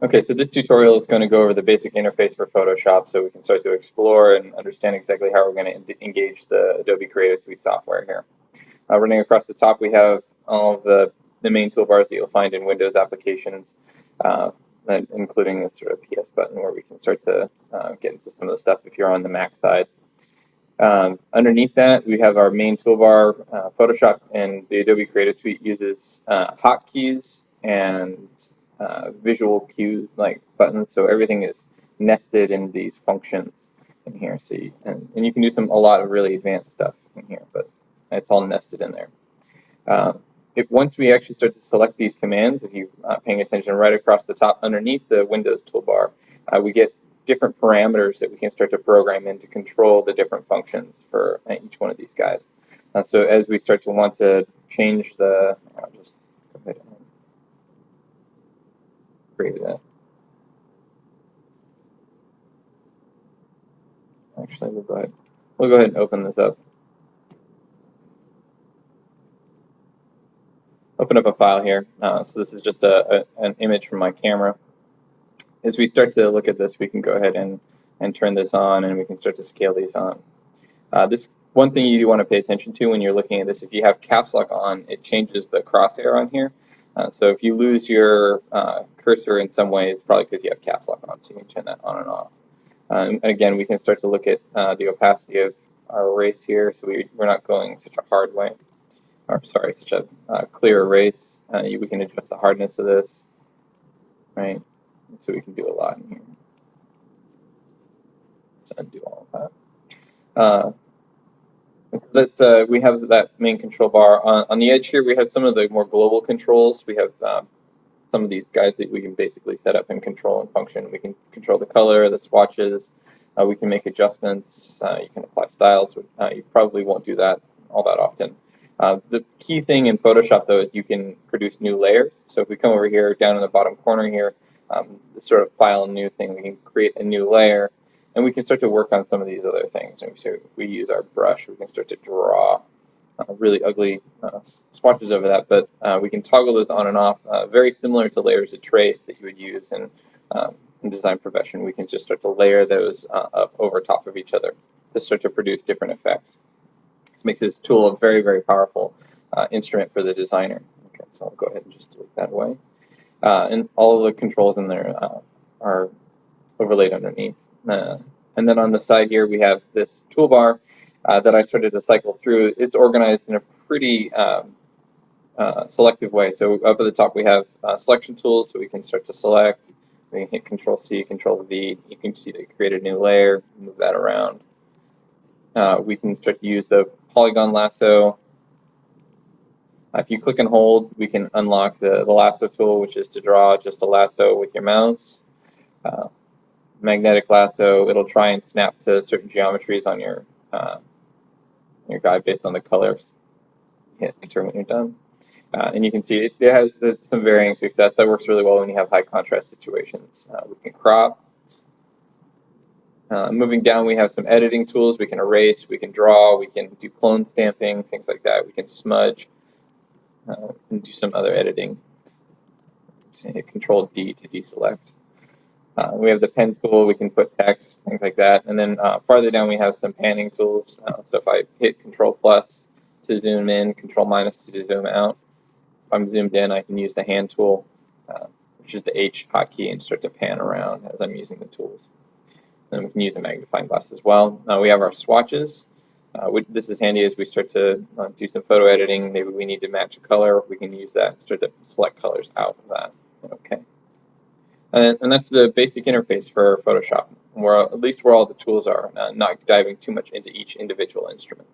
Okay, so this tutorial is going to go over the basic interface for Photoshop so we can start to explore and understand exactly how we're going to engage the Adobe Creative Suite software here. Running across the top, we have all of the main toolbars that you'll find in Windows applications, including this sort of PS button where we can start to get into some of the stuff if you're on the Mac side. Underneath that, we have our main toolbar. Photoshop and the Adobe Creative Suite uses hotkeys and visual cues like buttons, so everything is nested in these functions in here. So you can do a lot of really advanced stuff in here, but it's all nested in there. Once we actually start to select these commands, if you're paying attention right across the top underneath the Windows toolbar, we get different parameters that we can start to program in to control the different functions for each one of these guys. So as we start to want to change the, I'll just go ahead and create that. Actually, we'll go ahead and open this up. Open up a file here. So this is just an image from my camera. As we start to look at this, we can go ahead and turn this on, and we can start to scale these on. This one thing you do want to pay attention to when you're looking at this, if you have caps lock on, it changes the crosshair on here. So if you lose your cursor in some way, it's probably because you have caps lock on, so you can turn that on and off. And again, we can start to look at the opacity of our erase here, so we're not going such a hard way, or sorry, such a clear erase. We can adjust the hardness of this, right? So we can do a lot in here. Let's undo all of that. We have that main control bar. On the edge here, we have some of the more global controls. We have some of these guys that we can basically set up and control and function. We can control the color, the swatches. We can make adjustments. You can apply styles. You probably won't do that all that often. The key thing in Photoshop, though, is you can produce new layers. So if we come over here, down in the bottom corner here, this sort of file new thing, we can create a new layer. And we can start to work on some of these other things. So if we use our brush, we can start to draw really ugly swatches over that. But we can toggle those on and off, very similar to layers of trace that you would use in design profession. We can just start to layer those up over top of each other to start to produce different effects. This makes this tool a very, very powerful instrument for the designer. Okay, so I'll go ahead and just delete that away. And all of the controls in there are overlaid underneath. And then on the side here, we have this toolbar that I started to cycle through. It's organized in a pretty selective way. So up at the top, we have selection tools, so we can start to select. We can hit Control-C, Control-V. You can see that create a new layer, move that around. We can start to use the polygon lasso. If you click and hold, we can unlock the lasso tool, which is to draw just a lasso with your mouse. Magnetic lasso, it'll try and snap to certain geometries on your guide based on the colors. Hit enter when you're done. And you can see it has some varying success. That works really well when you have high contrast situations. We can crop. Moving down, we have some editing tools. We can erase, we can draw, we can do clone stamping, things like that. We can smudge and do some other editing. Just hit Control-D to deselect. We have the pen tool, we can put text, things like that. And then farther down we have some panning tools. So if I hit Control+ to zoom in, Control- to zoom out. If I'm zoomed in, I can use the hand tool, which is the H hotkey, and start to pan around as I'm using the tools. And we can use a magnifying glass as well. We have our swatches. This is handy as we start to do some photo editing. Maybe we need to match a color. We can use that and start to select colors out of that. Okay. And that's the basic interface for Photoshop, at least where all the tools are, not diving too much into each individual instrument.